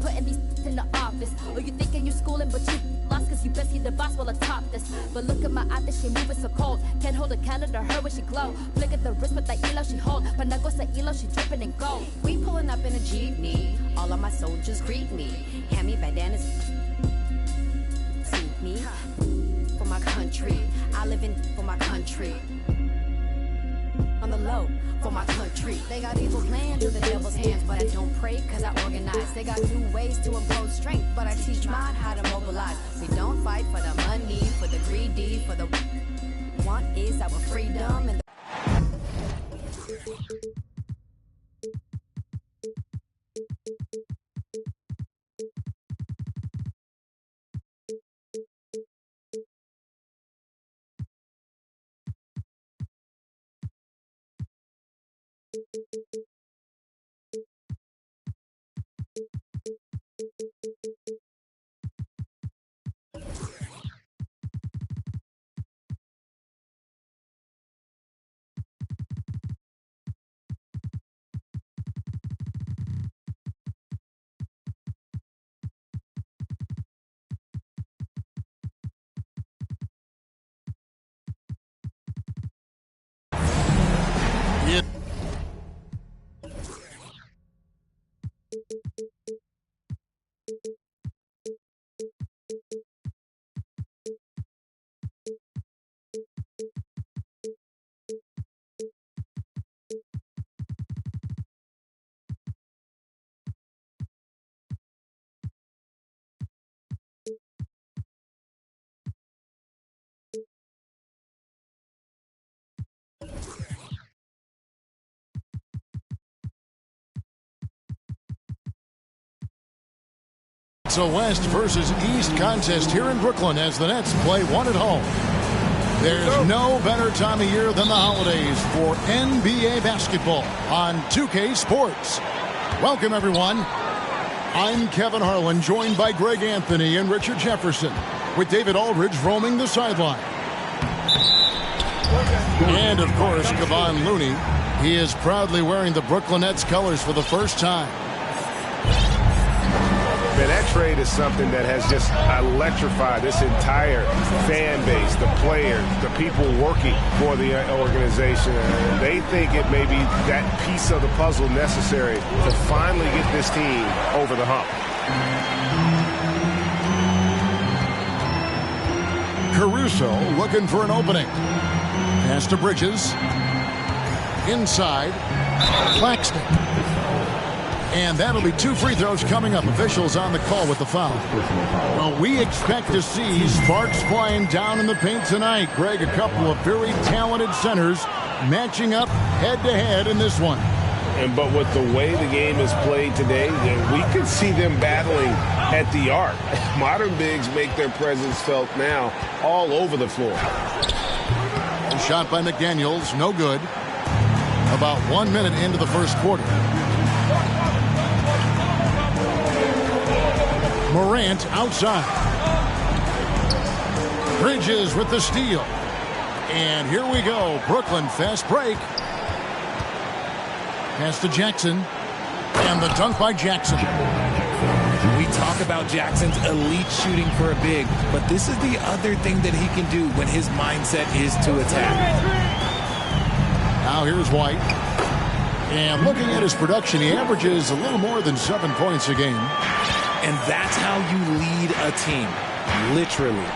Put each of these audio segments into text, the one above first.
putting these in the office. Or you thinking you schooling, but you lost cause you best see the boss while I top this. But look at my eye, that she moving so cold. Can't hold a candle to her when she glow. Flick at the wrist with that elo she hold. Panago sa elo, she dripping in gold. We pulling up in a jeepney. All of my soldiers greet me. Hand me bandanas. See me. For my country. I live in for my country. On the low, for my country. They got evil plans in the devil's hands, but I don't pray cause I organize. They got new ways to impose strength, but I teach mine how to mobilize. We don't fight for the money, for the greedy, for the want is our freedom and It's a West versus East contest here in Brooklyn as the Nets play one at home. There's no better time of year than the holidays for NBA basketball on 2K Sports. Welcome, everyone. I'm Kevin Harlan, joined by Greg Anthony and Richard Jefferson, with David Aldridge roaming the sideline. And, of course, Kevon Looney. He is proudly wearing the Brooklyn Nets colors for the first time. Man, that trade is something that has just electrified this entire fan base, the players, the people working for the organization. And they think it may be that piece of the puzzle necessary to finally get this team over the hump. Caruso looking for an opening. Pass to Bridges. Inside. Claxton. And that'll be 2 free throws coming up. Officials on the call with the foul. Well, we expect to see sparks flying down in the paint tonight. Greg, a couple of very talented centers matching up head-to-head in this one. But with the way the game is played today, we could see them battling at the arc. Modern bigs make their presence felt now all over the floor. Shot by McDaniels, no good. About 1 minute into the first quarter. Morant outside. Bridges with the steal. And here we go. Brooklyn fast break. Pass to Jackson. And the dunk by Jackson. We talk about Jackson's elite shooting for a big, but this is the other thing that he can do when his mindset is to attack. Now here's White. And looking at his production, he averages a little more than 7 points a game. And that's how you lead a team, literally.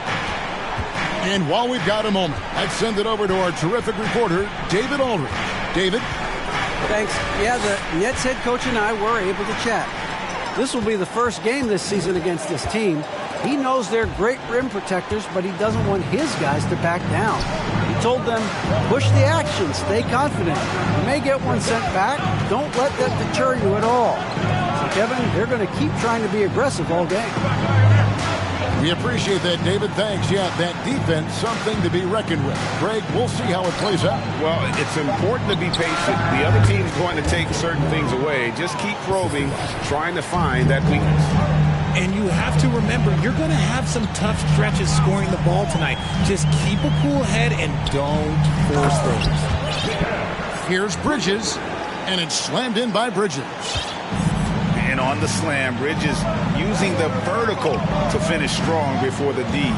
And while we've got a moment, let's send it over to our terrific reporter, David Aldridge. David? Thanks. Yeah, the Nets head coach and I were able to chat. This will be the first game this season against this team. He knows they're great rim protectors, but he doesn't want his guys to back down. He told them, push the action, stay confident. You may get one sent back. Don't let that deter you at all. So, Kevin, they're going to keep trying to be aggressive all game. We appreciate that, David. Thanks. Yeah, that defense, something to be reckoned with. Greg, we'll see how it plays out. Well, it's important to be patient. The other team's going to take certain things away. Just keep probing, trying to find that weakness. And you have to remember, you're going to have some tough stretches scoring the ball tonight. Just keep a cool head and don't force things. Here's Bridges, and it's slammed in by Bridges. And on the slam, Bridges using the vertical to finish strong before the D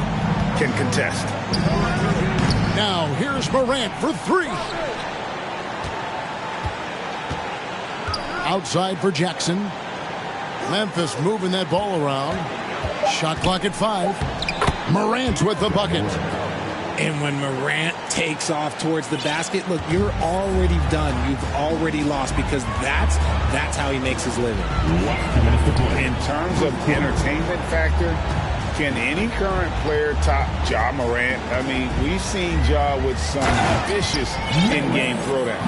can contest. Now here's Morant for three. Outside for Jackson. Memphis moving that ball around. Shot clock at 5. Morant with the bucket. And when Morant takes off towards the basket, look, you're already done. You've already lost, because that's how he makes his living. In terms of entertainment factor, can any current player top Ja Morant? I mean, we've seen Ja with some vicious in-game throwdown.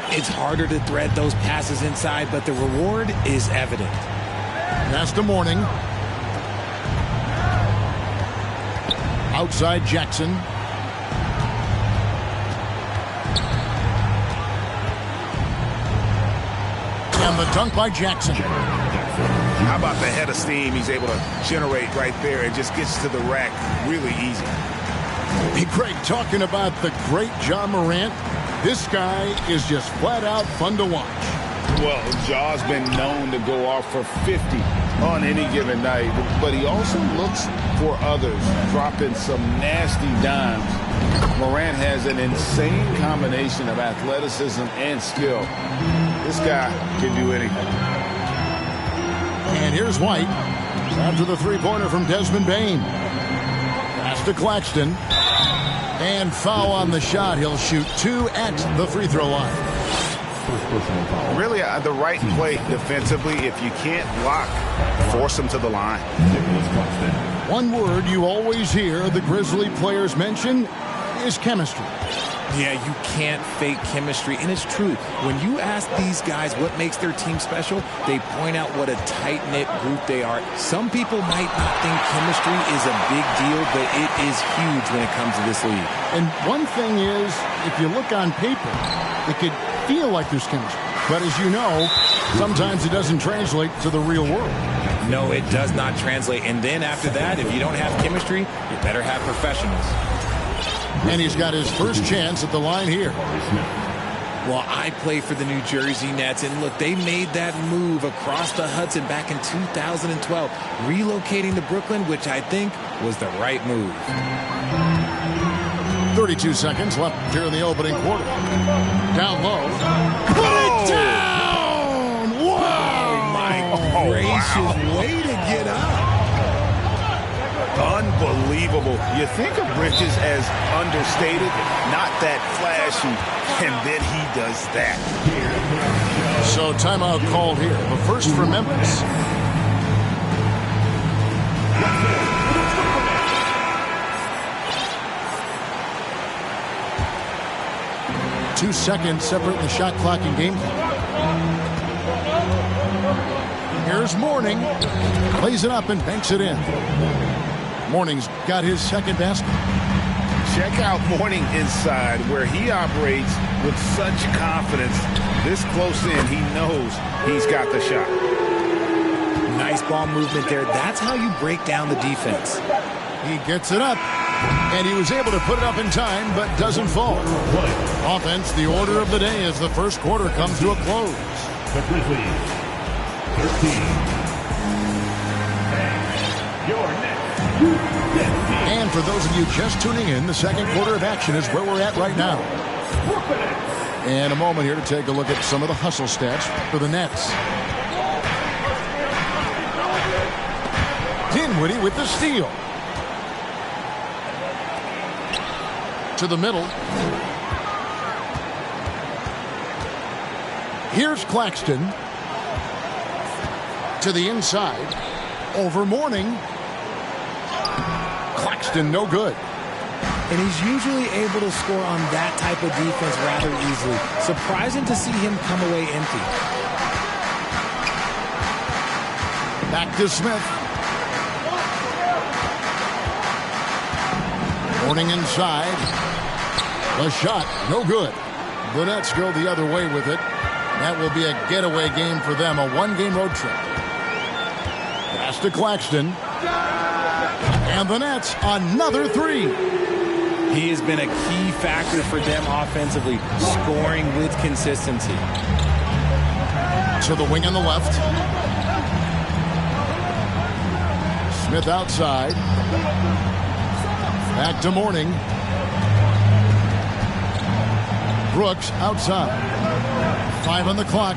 It's harder to thread those passes inside, but the reward is evident. Pass to Mourning. Outside Jackson. And the dunk by Jackson. How about the head of steam he's able to generate right there? It just gets to the rack really easy. Hey, Greg, talking about the great Ja Morant, this guy is just flat out fun to watch. Well, Ja's been known to go off for 50 on any given night, but he also looks for others, dropping some nasty dimes. Morant has an insane combination of athleticism and skill. This guy can do anything. And here's White after the three-pointer from Desmond Bane. Pass to Claxton. And foul on the shot. He'll shoot 2 at the free throw line. Really, the right play defensively. If you can't block, force him to the line. One word you always hear the Grizzly players mention is chemistry. Yeah, you can't fake chemistry, and it's true. When you ask these guys what makes their team special, they point out what a tight-knit group they are. Some people might not think chemistry is a big deal, but it is huge when it comes to this league. And one thing is, if you look on paper, it could feel like there's chemistry. But as you know, sometimes it doesn't translate to the real world. No, it does not translate. And then after that, if you don't have chemistry, you better have professionals. And he's got his first chance at the line here. Well, I play for the New Jersey Nets, and look, they made that move across the Hudson back in 2012, relocating to Brooklyn, which I think was the right move. 32 seconds left here in the opening quarter. Down low. Put it down! Wow! Oh, my gracious, way to get up. Unbelievable. You think of Bridges as understated, not that flashy, and then he does that. So timeout called here. The first for Memphis. Two seconds separate the shot clock and game clock. Here's Mourning. Plays it up and banks it in. Mourning's got his second basket. Check out Mourning inside, where he operates with such confidence. This close in, he knows he's got the shot. Nice ball movement there. That's how you break down the defense. He gets it up, and he was able to put it up in time, but doesn't fall. Offense, the order of the day as the first quarter comes to a close. The Grizzlies, 13. Your next. And for those of you just tuning in, the second quarter of action is where we're at right now. And a moment here to take a look at some of the hustle stats for the Nets. Dinwiddie with the steal. To the middle. Here's Claxton. To the inside. Over Mourning. Claxton no good. And he's usually able to score on that type of defense rather easily. Surprising to see him come away empty. Back to Smith. Mourning inside. The shot, no good. The Nets go the other way with it. That will be a getaway game for them, a one-game road trip. Pass to Claxton. And the Nets, another three. He has been a key factor for them offensively, scoring with consistency. to the wing on the left. Smith outside. Back to Mourning. Brooks outside. 5 on the clock.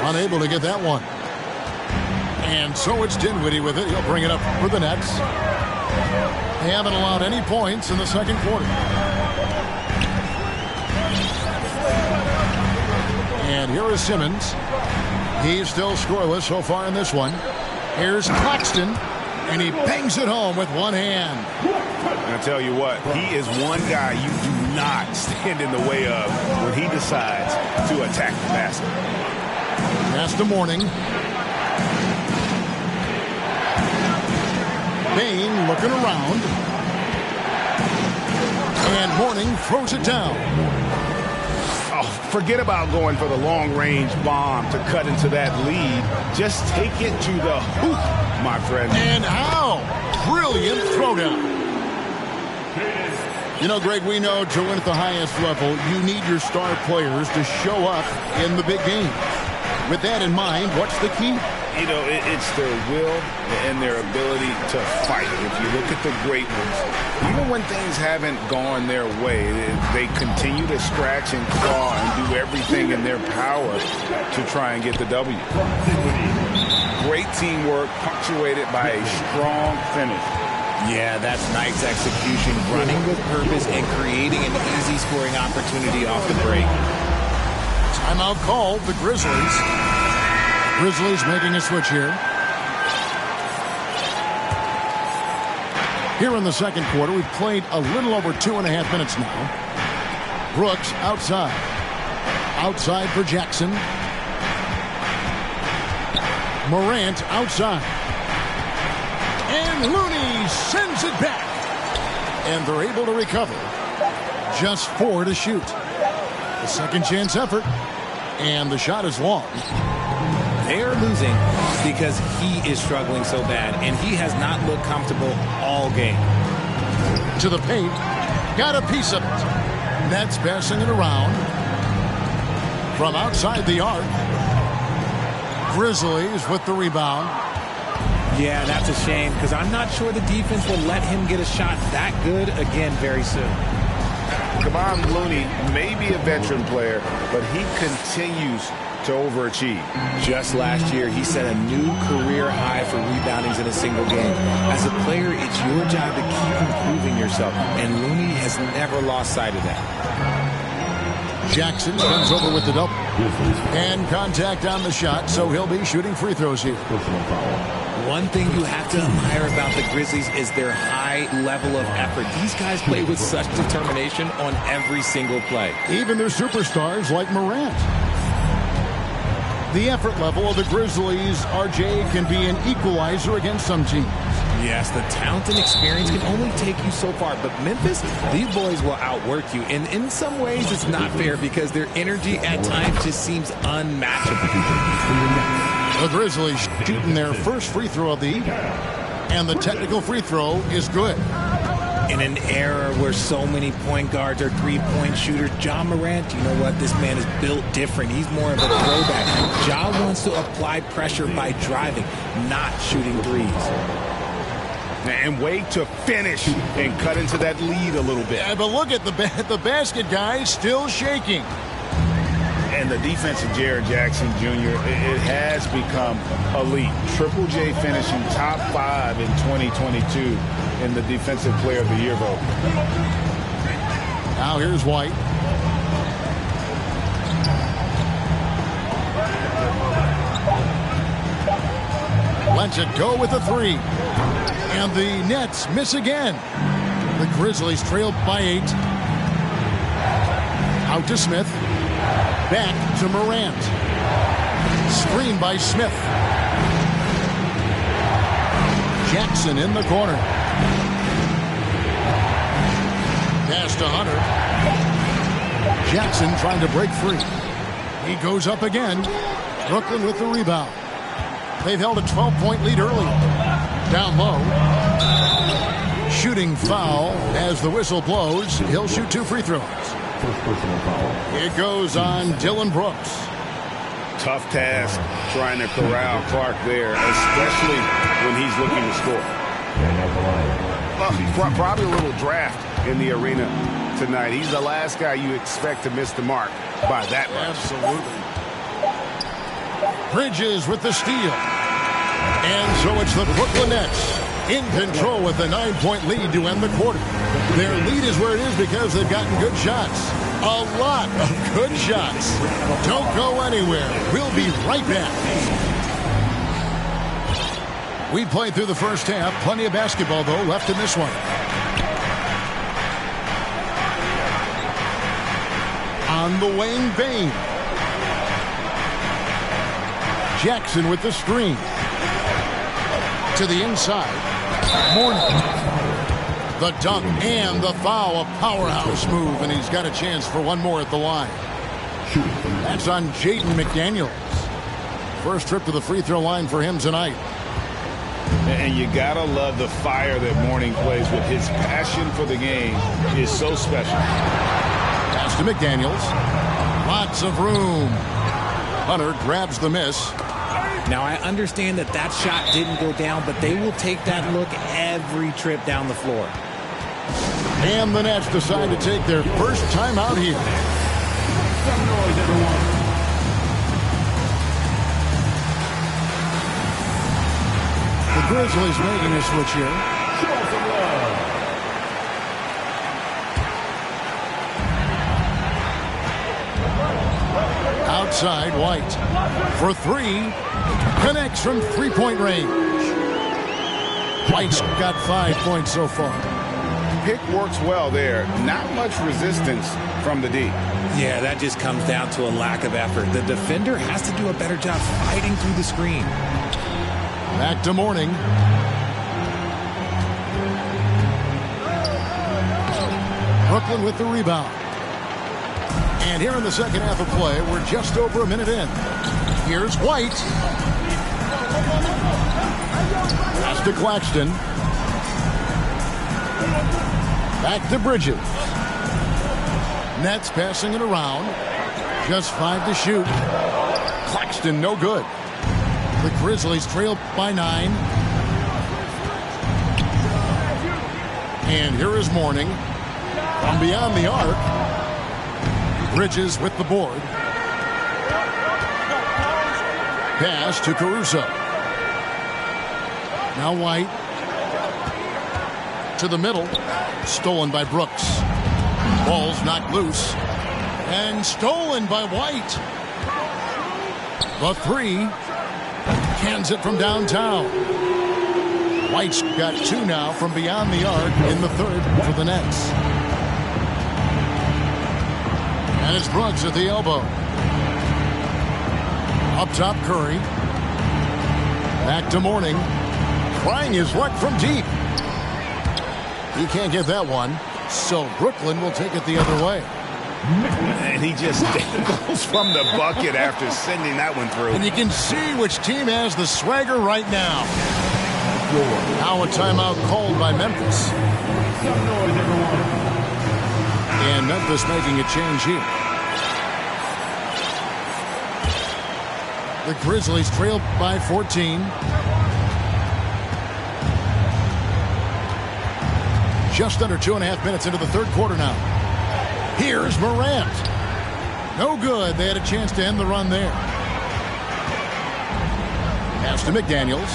Unable to get that one. And so it's Dinwiddie with it. He'll bring it up for the Nets. They haven't allowed any points in the second quarter. And here is Simmons. He's still scoreless so far in this one. Here's Claxton, and he bangs it home with one hand. And I tell you what, he is one guy you do not stand in the way of when he decides to attack the basket. Pass to Mourning. Bain looking around. And Mourning throws it down. Oh, forget about going for the long-range bomb to cut into that lead. Just take it to the hoop, my friend. And how? Brilliant throwdown. You know, Greg, we know to win at the highest level, you need your star players to show up in the big game. With that in mind, what's the key? You know, it's their will and their ability to fight. If you look at the great ones, even when things haven't gone their way, they continue to scratch and claw and do everything in their power to try and get the W. Great teamwork punctuated by a strong finish. Yeah, that's nice execution, running with purpose and creating an easy scoring opportunity off the break. Timeout called, the Grizzlies. Grizzlies making a switch here. Here in the second quarter, we've played a little over 2.5 minutes now. Brooks outside. Outside for Jackson. Morant outside. And Looney sends it back. And they're able to recover. Just 4 to shoot. The second chance effort. And the shot is long. They are losing because he is struggling so bad, and he has not looked comfortable all game. To the paint. Got a piece of it. Nets passing it around. From outside the arc. Grizzlies with the rebound. Yeah, that's a shame because I'm not sure the defense will let him get a shot that good again very soon. Kevon Looney may be a veteran player, but he continues to overachieve. Just last year, he set a new career high for reboundings in a single game. As a player, it's your job to keep improving yourself, and Looney has never lost sight of that. Jackson comes over with the double. And contact on the shot, so he'll be shooting free throws here. One thing you have to admire about the Grizzlies is their high level of effort. These guys play with such determination on every single play. Even their superstars like Morant. The effort level of the Grizzlies, RJ, can be an equalizer against some teams. Yes, the talent and experience can only take you so far, but Memphis, these boys will outwork you. And in some ways, it's not fair because their energy at times just seems unmatchable. The Grizzlies shooting their first free throw of the evening, and the technical free throw is good. In an era where so many point guards are three-point shooters, Ja Morant, you know what? This man is built different. He's more of a throwback. Ja wants to apply pressure by driving, not shooting threes. And wait to finish and cut into that lead a little bit. Yeah, but look at the basket guy still shaking. And the defense of Jared Jackson Jr., it has become elite. Triple J finishing top 5 in 2022 in the Defensive Player of the Year vote. Now here's White. Lets it go with a 3. And the Nets miss again. The Grizzlies trailed by 8. Out to Smith. Back to Morant. Screen by Smith. Jackson in the corner. Pass to Hunter. Jackson trying to break free. He goes up again. Brooklyn with the rebound. They've held a 12-point lead early. Down low. Shooting foul as the whistle blows. He'll shoot 2 free throws. First personal foul. It goes on Dylan Brooks. Tough task trying to corral Clark there, especially when he's looking to score. And at the line. Probably a little draft in the arena tonight. He's the last guy you expect to miss the mark by that much. Absolutely. Bridges with the steal. And so it's the Brooklyn Nets in control with a 9-point lead to end the quarter. Their lead is where it is because they've gotten good shots. A lot of good shots. Don't go anywhere. We'll be right back. We played through the first half. Plenty of basketball, though, left in this one. On the wing, Bain. Jackson with the screen. To the inside. Mourning. The dunk and the foul. A powerhouse move, and he's got a chance for one more at the line. That's on Jaden McDaniels. First trip to the free throw line for him tonight. And you gotta love the fire that Mourning plays with. His passion for the game is so special. Pass to McDaniels. Lots of room. Hunter grabs the miss. Now, I understand that that shot didn't go down, but they will take that look every trip down the floor. And the Nets decide to take their first time out here. Some noise, everyone. The Grizzlies making a switch here. Show some love. Outside, White. For three. Connects from three-point range. White's got 5 points so far. Pick works well there. Not much resistance from the D. Yeah, that just comes down to a lack of effort. The defender has to do a better job fighting through the screen. Back to Mourning. Brooklyn with the rebound. And here in the second half of play, we're just over a minute in. Here's White. Pass to Claxton. Back to Bridges. Nets passing it around. Just 5 to shoot. Claxton no good. The Grizzlies trail by 9. And here is Mourning. From beyond the arc. Bridges with the board. Pass to Caruso. Now White. To the middle. Stolen by Brooks. Ball's knocked loose. And stolen by White. The three. Cans it from downtown. White's got 2 now from beyond the arc in the third for the Nets. And it's Brooks at the elbow. Up top, Curry. Back to Mourning. Trying his luck from deep. He can't get that one. So Brooklyn will take it the other way. And he just dangles from the bucket after sending that one through. And you can see which team has the swagger right now. Now a timeout called by Memphis. Some noise, everyone. And Memphis making a change here. The Grizzlies trail by 14. Just under 2.5 minutes into the third quarter now. Here's Morant. No good. They had a chance to end the run there. Pass to McDaniels.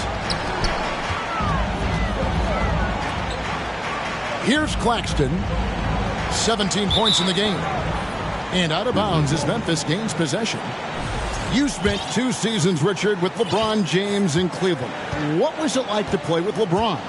Here's Claxton. 17 points in the game. And out of bounds as Memphis gains possession. You spent 2 seasons, Richard, with LeBron James in Cleveland. What was it like to play with LeBron?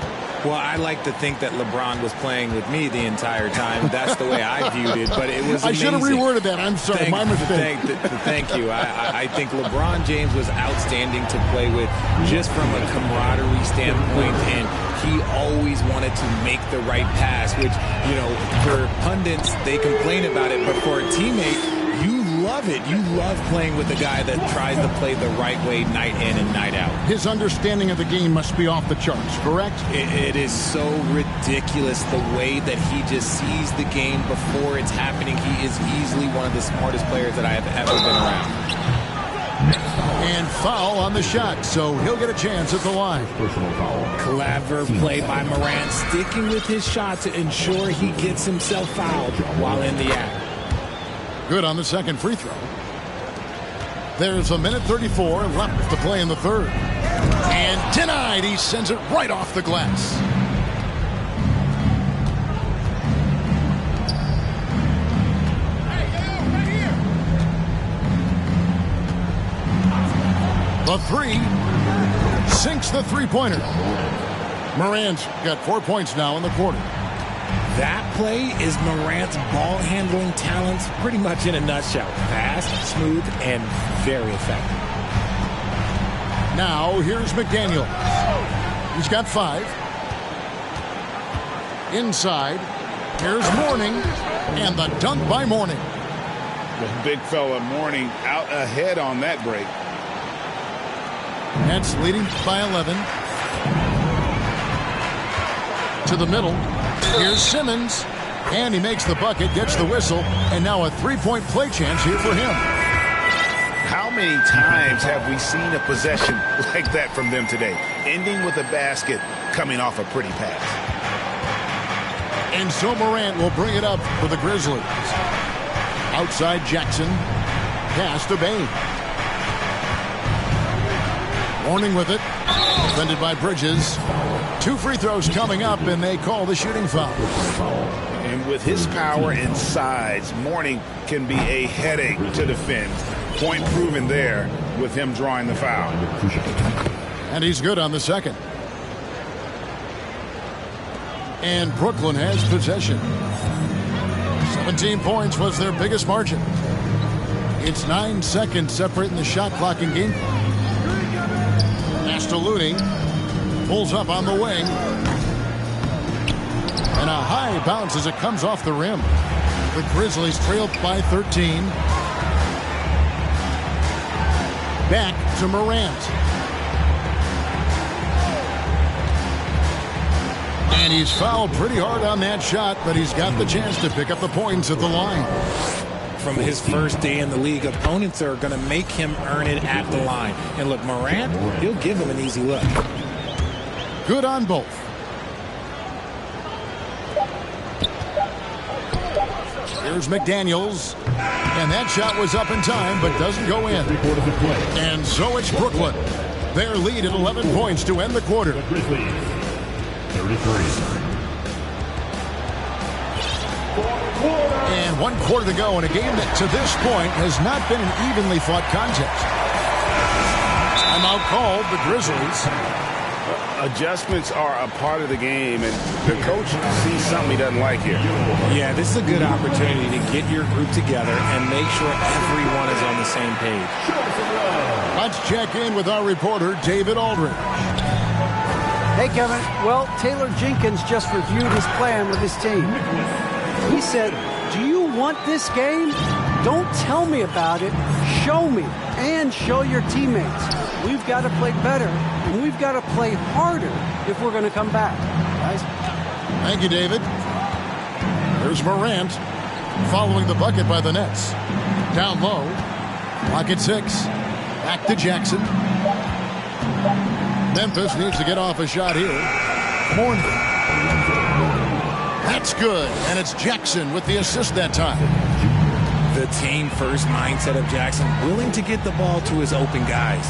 Well, I like to think that LeBron was playing with me the entire time. That's the way I viewed it, but it was amazing. I should have reworded that. I'm sorry, my mistake. Thank you. I think LeBron James was outstanding to play with just from a camaraderie standpoint, and he always wanted to make the right pass, which, you know, for pundits, they complain about it, but for a teammate, you love love it. You love playing with a guy that tries to play the right way night in and night out. His understanding of the game must be off the charts, correct? It is so ridiculous the way that he just sees the game before it's happening. He is easily one of the smartest players that I have ever been around. And foul on the shot, so he'll get a chance at the line. Personal foul. Clever play by Morant, sticking with his shot to ensure he gets himself fouled while in the act. Good on the second free throw. There's a minute 34 left to play in the third. And denied. He sends it right off the glass. The three sinks the three-pointer. Morant's got 4 points now in the quarter. That play is Morant's ball handling talents pretty much in a nutshell. Fast, smooth, and very effective. Now here's McDaniels. He's got 5. Inside. Here's Mourning. And the dunk by Mourning. The big fella Mourning out ahead on that break. Nets leading by 11. To the middle. Here's Simmons. And he makes the bucket, gets the whistle, and now a three-point play chance here for him. How many times have we seen a possession like that from them today? Ending with a basket, coming off a pretty pass. And so Morant will bring it up for the Grizzlies. Outside Jackson. Pass to Bain. Mourning with it. Defended by Bridges. 2 free throws coming up, and they call the shooting foul. And with his power and size, Mourning can be a headache to defend. Point proven there with him drawing the foul. And he's good on the second. And Brooklyn has possession. 17 points was their biggest margin. It's 9 seconds separating the shot clock and game. Looney pulls up on the wing. And a high bounce as it comes off the rim. The Grizzlies trail by 13. Back to Morant. And he's fouled pretty hard on that shot, but he's got the chance to pick up the points at the line. From his first day in the league, opponents are going to make him earn it at the line. And look, Morant, he'll give him an easy look. Good on both. Here's McDaniels. And that shot was up in time, but doesn't go in. And so it's Brooklyn. Their lead at 11 points to end the quarter. The Grizzlies, 33. And 1 quarter to go in a game that to this point has not been an evenly fought contest. Timeout called, the Grizzlies. Adjustments are a part of the game, and the coach sees something he doesn't like here. Yeah, this is a good opportunity to get your group together and make sure everyone is on the same page. Let's check in with our reporter, David Aldridge. Hey, Kevin. Well, Taylor Jenkins just reviewed his plan with his team. He said, do you want this game? Don't tell me about it. Show me and show your teammates. We've got to play better, and we've got to play harder if we're going to come back. Guys? Thank you, David. There's Morant following the bucket by the Nets. Down low. Clock at 6. Back to Jackson. Memphis needs to get off a shot here. Mourning. That's good, and it's Jackson with the assist that time. The team-first mindset of Jackson, willing to get the ball to his open guys.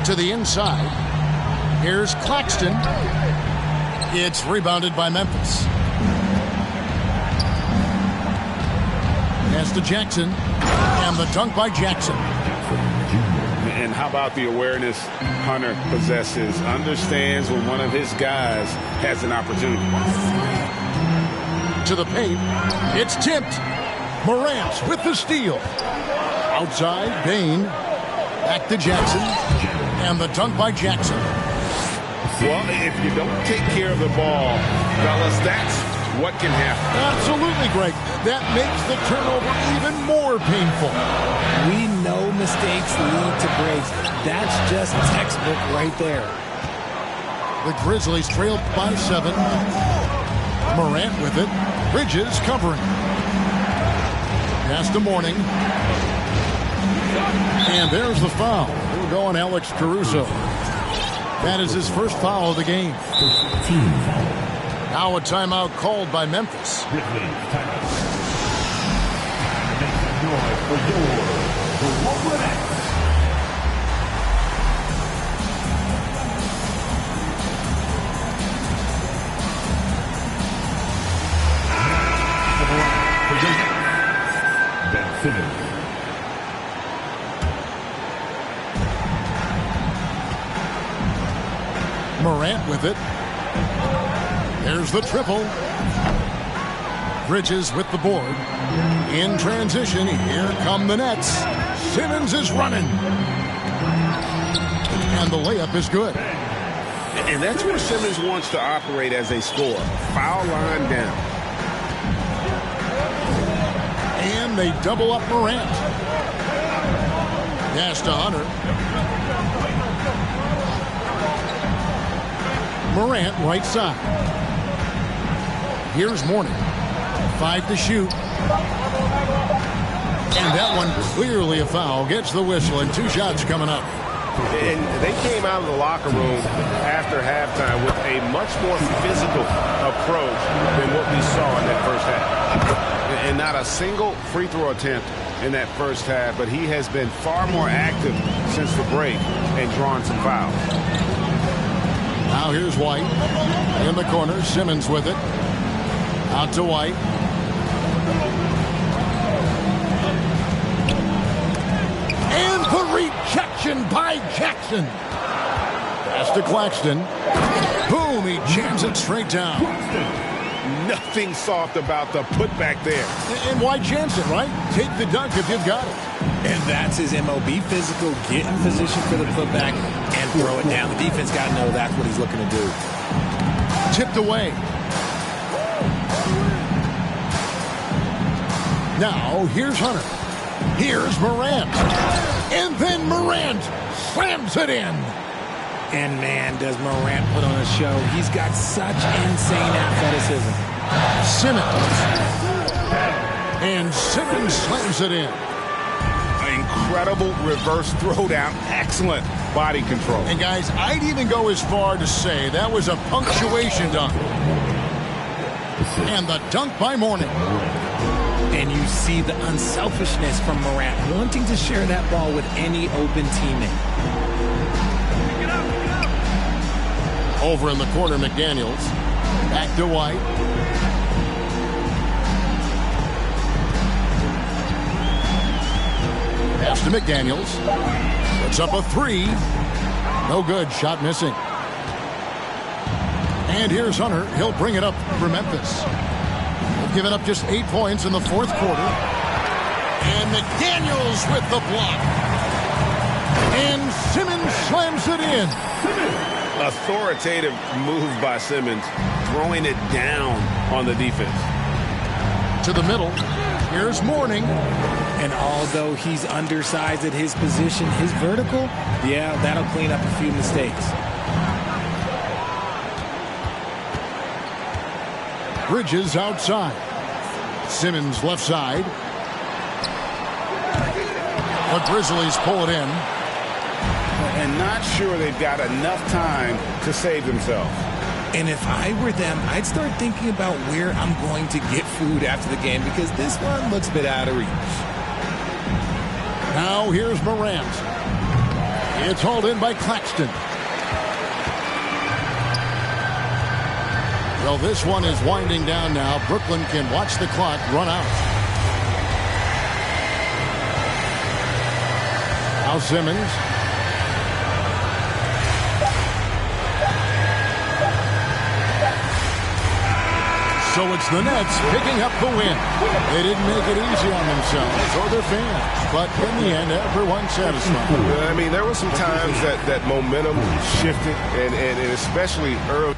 To the inside. Here's Claxton. It's rebounded by Memphis. Pass to Jackson, and the dunk by Jackson. And how about the awareness Hunter possesses? Understands when one of his guys has an opportunity. To the paint. It's tipped. Morant with the steal. Outside, Bain. Back to Jackson. And the dunk by Jackson. Well, if you don't take care of the ball, fellas, that's what can happen. Absolutely, Greg. That makes the turnover even more painful. We know mistakes lead to breaks. That's just textbook right there. The Grizzlies trailed by 7. Morant with it. Bridges covering. Pass to Mourning. And there's the foul. It'll go on Alex Caruso. That is his first foul of the game. Now a timeout called by Memphis. Ben Simmons. Morant with it. There's the triple. Bridges with the board. In transition, here come the Nets. Simmons is running. And the layup is good. And that's where Simmons wants to operate as a scorer. Foul line down. And they double up Morant. Pass to Hunter. Morant right side. Here's Mourning. 5 to shoot. And that one clearly a foul. Gets the whistle and 2 shots coming up. And they came out of the locker room after halftime with a much more physical approach than what we saw in that first half. And not a single free throw attempt in that first half, but he has been far more active since the break and drawn some fouls. Now here's White. In the corner, Simmons with it. Out to White. And the rejection by Jackson. Pass to Claxton. Boom, he jams it straight down. Nothing soft about the putback there. And why chance it, right? Take the dunk if you've got it. And that's his MO. Be physical, get in position for the putback, and throw it down. The defense got to know that's what he's looking to do. Tipped away. Now, here's Hunter. Here's Morant. And then Morant slams it in. And, man, does Morant put on a show. He's got such insane athleticism. Simmons. And Simmons slams it in. Incredible reverse throwdown. Excellent body control. And, guys, I'd even go as far to say that was a punctuation dunk. And the dunk by Mourning. And you see the unselfishness from Morant, wanting to share that ball with any open teammate. Over in the corner, McDaniels. Back to White. Pass to McDaniels. Puts up a 3. No good. Shot missing. And here's Hunter. He'll bring it up for Memphis. They've given up just 8 points in the fourth quarter. And McDaniels with the block. And Simmons slams it in. Authoritative move by Simmons, throwing it down on the defense. To the middle. Here's Mourning. And although he's undersized at his position, his vertical, yeah, that'll clean up a few mistakes. Bridges outside. Simmons left side. The Grizzlies pull it in. And not sure they've got enough time to save themselves. And if I were them, I'd start thinking about where I'm going to get food after the game, because this one looks a bit out of reach. Now here's Morant. It's hauled in by Claxton. Well, this one is winding down now. Brooklyn can watch the clock run out. Now Simmons. So it's the Nets picking up the win. They didn't make it easy on themselves or their fans, but in the end, everyone's satisfied. I mean, there were some times that momentum shifted, and especially early.